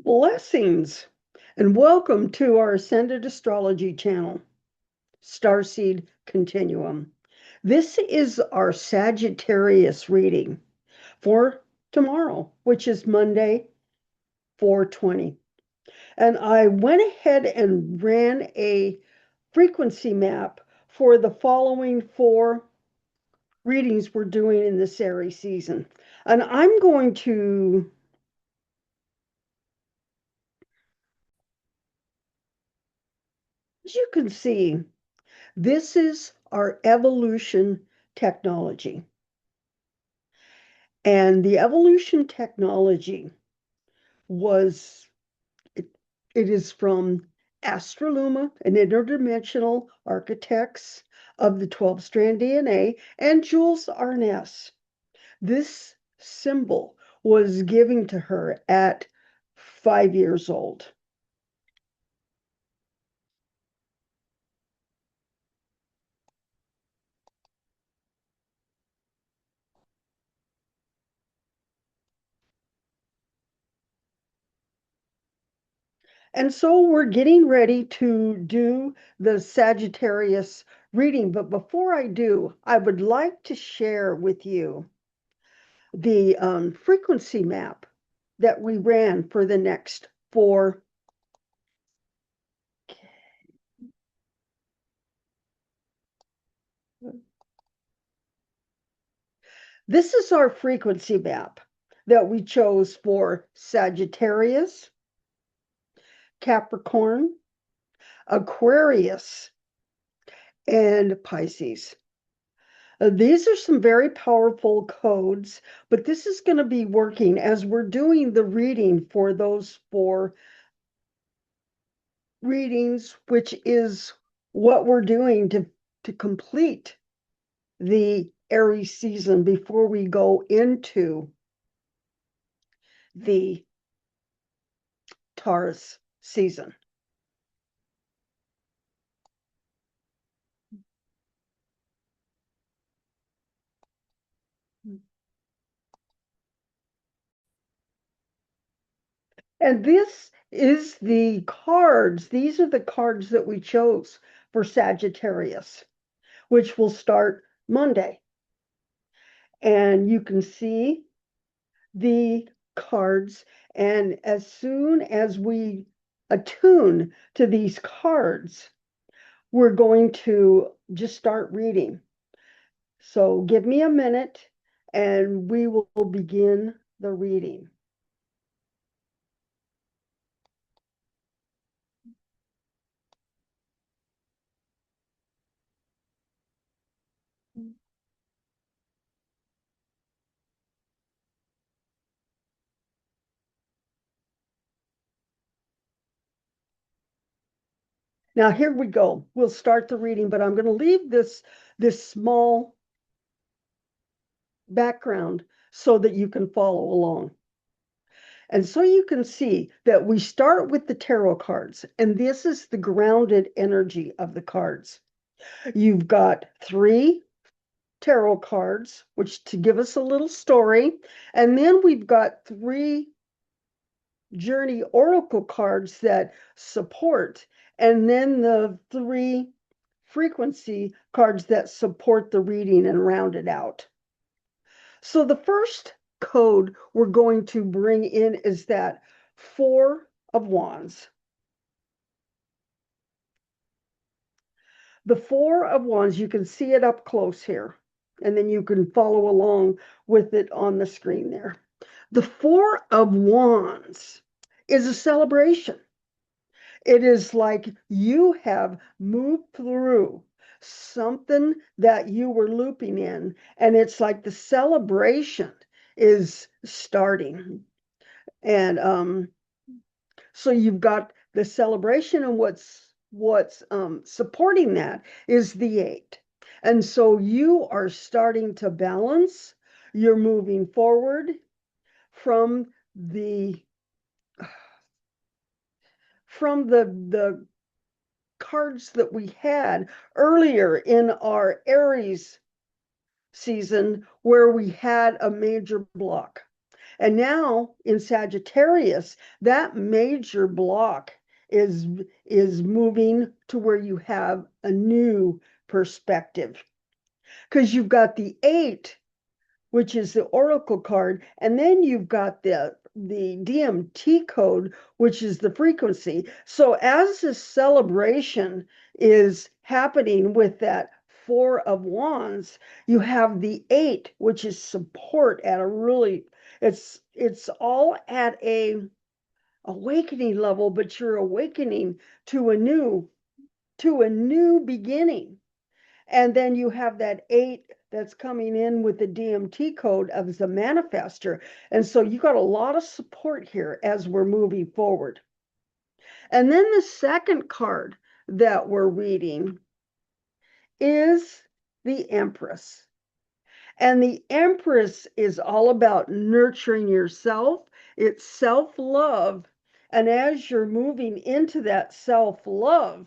Blessings and welcome to our Ascended Astrology channel, Starseed Continuum. This is our Sagittarius reading for tomorrow, which is Monday, 4/20. And I went ahead and ran a frequency map for the following four readings we're doing in this Aries season. And I'm going to, as you can see, this is our evolution technology. And the evolution technology was, it, it is from Astroluma, an interdimensional architects of the 12-strand DNA, and Jules Arness. This symbol was given to her at 5 years old. And so we're getting ready to do the Sagittarius reading. But before I do, I would like to share with you the frequency map that we ran for the next four. This is our frequency map that we chose for Sagittarius, Capricorn, Aquarius, and Pisces. These are some very powerful codes, but this is going to be working as we're doing the reading for those four readings, which is what we're doing to complete the Aries season before we go into the Taurus season. And this is the cards. These are the cards that we chose for Sagittarius, which will start Monday. And you can see the cards. And as soon as we attune to these cards, we're going to just start reading. So give me a minute and we will begin the reading. Now here we go. We'll start the reading, but I'm going to leave this small background so that you can follow along. And so you can see that we start with the tarot cards, and this is the grounded energy of the cards. You've got 3 tarot cards, which to give us a little story, and then we've got 3 journey oracle cards that support, and then the 3 frequency cards that support the reading and round it out. So the first code we're going to bring in is that 4 of Wands. The 4 of Wands, you can see it up close here, and then you can follow along with it on the screen there. The 4 of Wands is a celebration. It is like you have moved through something that you were looping in, and it's like the celebration is starting. And so you've got the celebration, and what's supporting that is the 8. And so you are starting to balance. You're moving forward from the cards that we had earlier in our Aries season where we had a major block. And now in Sagittarius, that major block is moving to where you have a new perspective, because you've got the 8, which is the oracle card, and then you've got the DMT code, which is the frequency. So as this celebration is happening with that 4 of Wands, you have the 8, which is support at a really, it's all at a awakening level, but you're awakening to a new beginning. And then you have that 8 that's coming in with the DMT code of the manifester. And so you got a lot of support here as we're moving forward. And then the second card that we're reading is the Empress. And the Empress is all about nurturing yourself. It's self-love. And as you're moving into that self-love,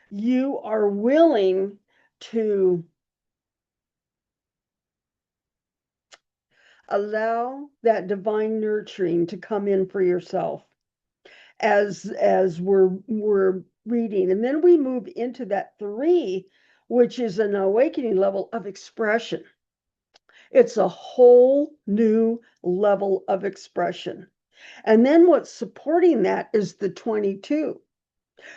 you are willing to allow that divine nurturing to come in for yourself as we're reading. And then we move into that 3, which is an awakening level of expression. It's a whole new level of expression. And then what's supporting that is the 22.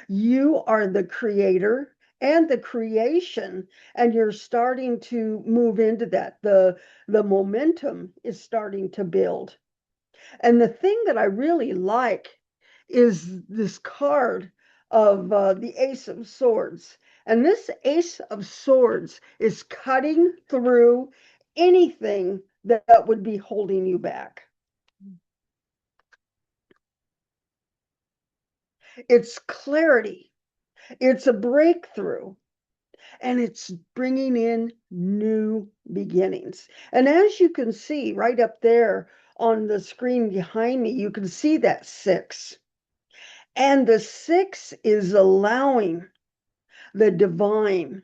You are the creator and the creation, and you're starting to move into that. The momentum is starting to build. And the thing that I really like is this card of the Ace of Swords. And this Ace of Swords is cutting through anything that would be holding you back. It's clarity. It's a breakthrough. And it's bringing in new beginnings. And as you can see right up there on the screen behind me, you can see that 6. And the 6 is allowing the divine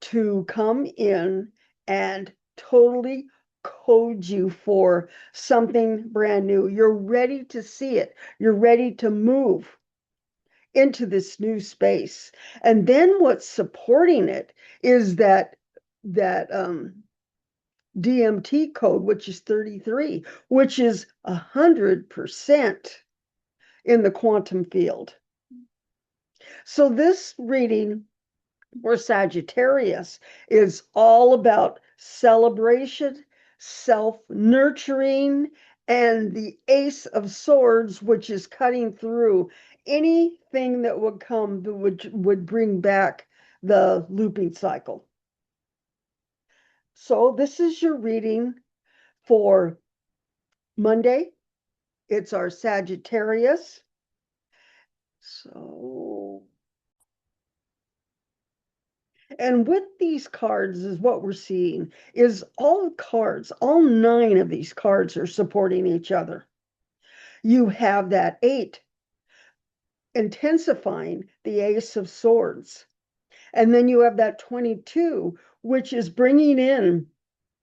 to come in and totally code you for something brand new. You're ready to see it. You're ready to move into this new space. And then what's supporting it is that DMT code, which is 33, which is 100% in the quantum field. So this reading for Sagittarius is all about celebration, self-nurturing, and the Ace of Swords, which is cutting through anything that would come that would bring back the looping cycle. So this is your reading for Monday. It's our Sagittarius. So, and with these cards is what we're seeing is all cards, all 9 of these cards are supporting each other. You have that 8 intensifying the Ace of Swords. And then you have that 22, which is bringing in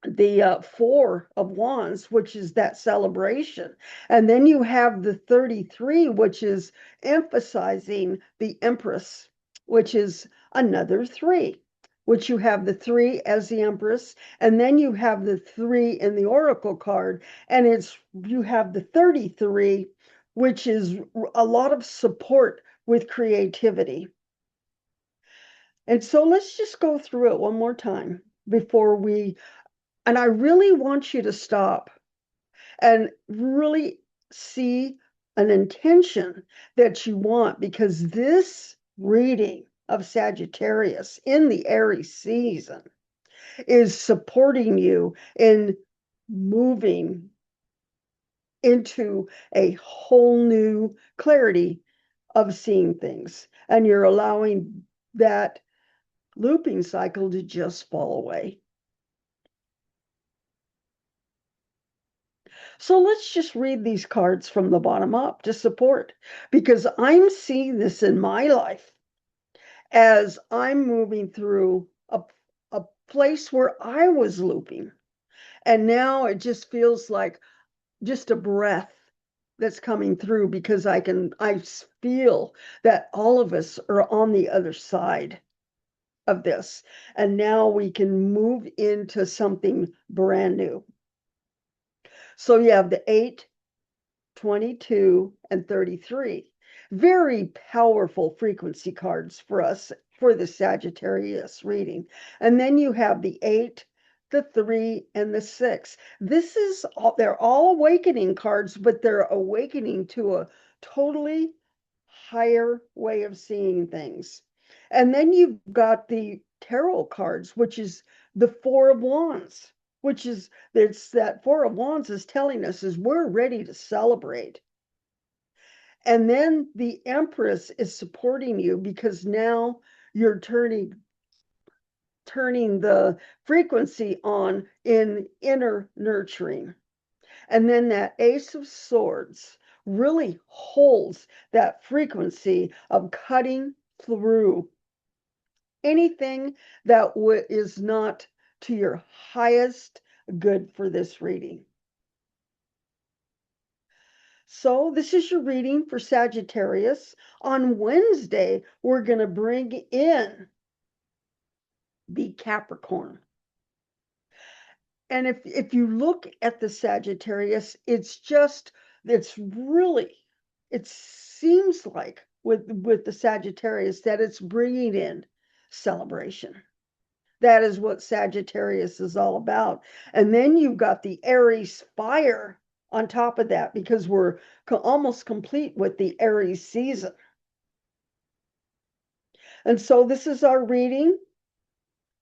the 4 of Wands, which is that celebration. And then you have the 33, which is emphasizing the Empress, which is another 3, which you have the 3 as the Empress. And then you have the 3 in the Oracle card. And you have the 33, which is a lot of support with creativity. And so let's just go through it one more time before and I really want you to stop and really see an intention that you want, because this reading of Sagittarius in the Aries season is supporting you in moving into a whole new clarity of seeing things. And you're allowing that looping cycle to just fall away. So let's just read these cards from the bottom up to support, because I'm seeing this in my life as I'm moving through a place where I was looping. And now it just feels like just a breath that's coming through, because I feel that all of us are on the other side of this. And now we can move into something brand new. So you have the 8, 22, and 33. Very powerful frequency cards for us for the Sagittarius reading. And then you have the 8, the 3, and the 6. This is all, they're all awakening cards, but they're awakening to a totally higher way of seeing things. And then you've got the tarot cards, which is the 4 of Wands, which is, it's that 4 of Wands is telling us is we're ready to celebrate. And then the Empress is supporting you, because now you're turning the frequency on in inner nurturing. And then that Ace of Swords really holds that frequency of cutting through anything that is not to your highest good for this reading. So this is your reading for Sagittarius. On Wednesday, we're going to bring in the Capricorn. And if you look at the Sagittarius, it seems like with the Sagittarius that it's bringing in celebration. That is what Sagittarius is all about. And then you've got the Aries fire on top of that, because we're almost complete with the Aries season. And so this is our reading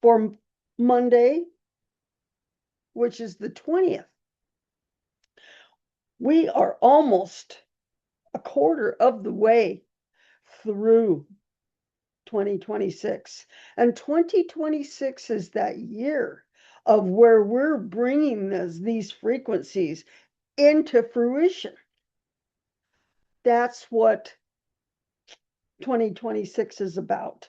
for Monday, which is the 20th. We are almost a quarter of the way through 2026. And 2026 is that year of where we're bringing these frequencies into fruition. That's what 2026 is about.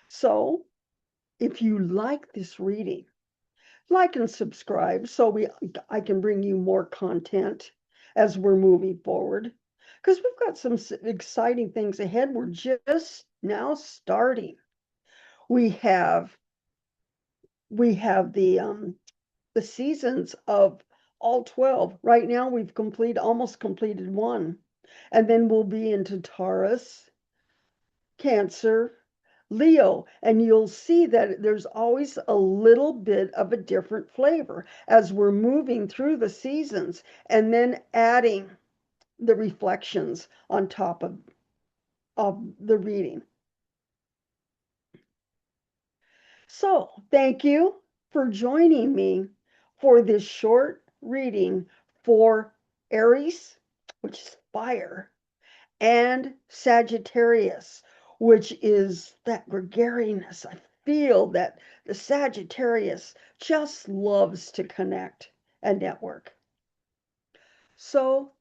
So if you like this reading, like and subscribe so I can bring you more content as we're moving forward, because we've got some exciting things ahead. We're just now starting. We have the seasons of all 12. Right now we've almost completed one, and then we'll be into Taurus, Cancer, Leo, and you'll see that there's always a little bit of a different flavor as we're moving through the seasons, and then adding the reflections on top of the reading. So thank you for joining me for this short reading for Aries, which is fire, and Sagittarius, which is that gregariness. I feel that the Sagittarius just loves to connect and network. So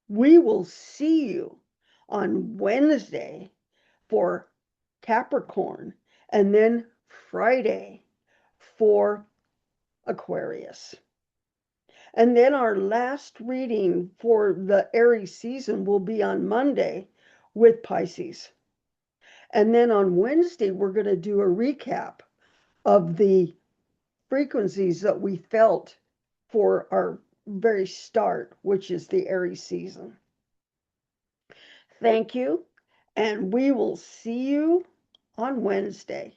we will see you on Wednesday for Capricorn, and then Friday for Aquarius. And then our last reading for the Aries season will be on Monday with Pisces. And then on Wednesday, we're going to do a recap of the frequencies that we felt for our very start, which is the Aries season. Thank you, and we will see you on Wednesday.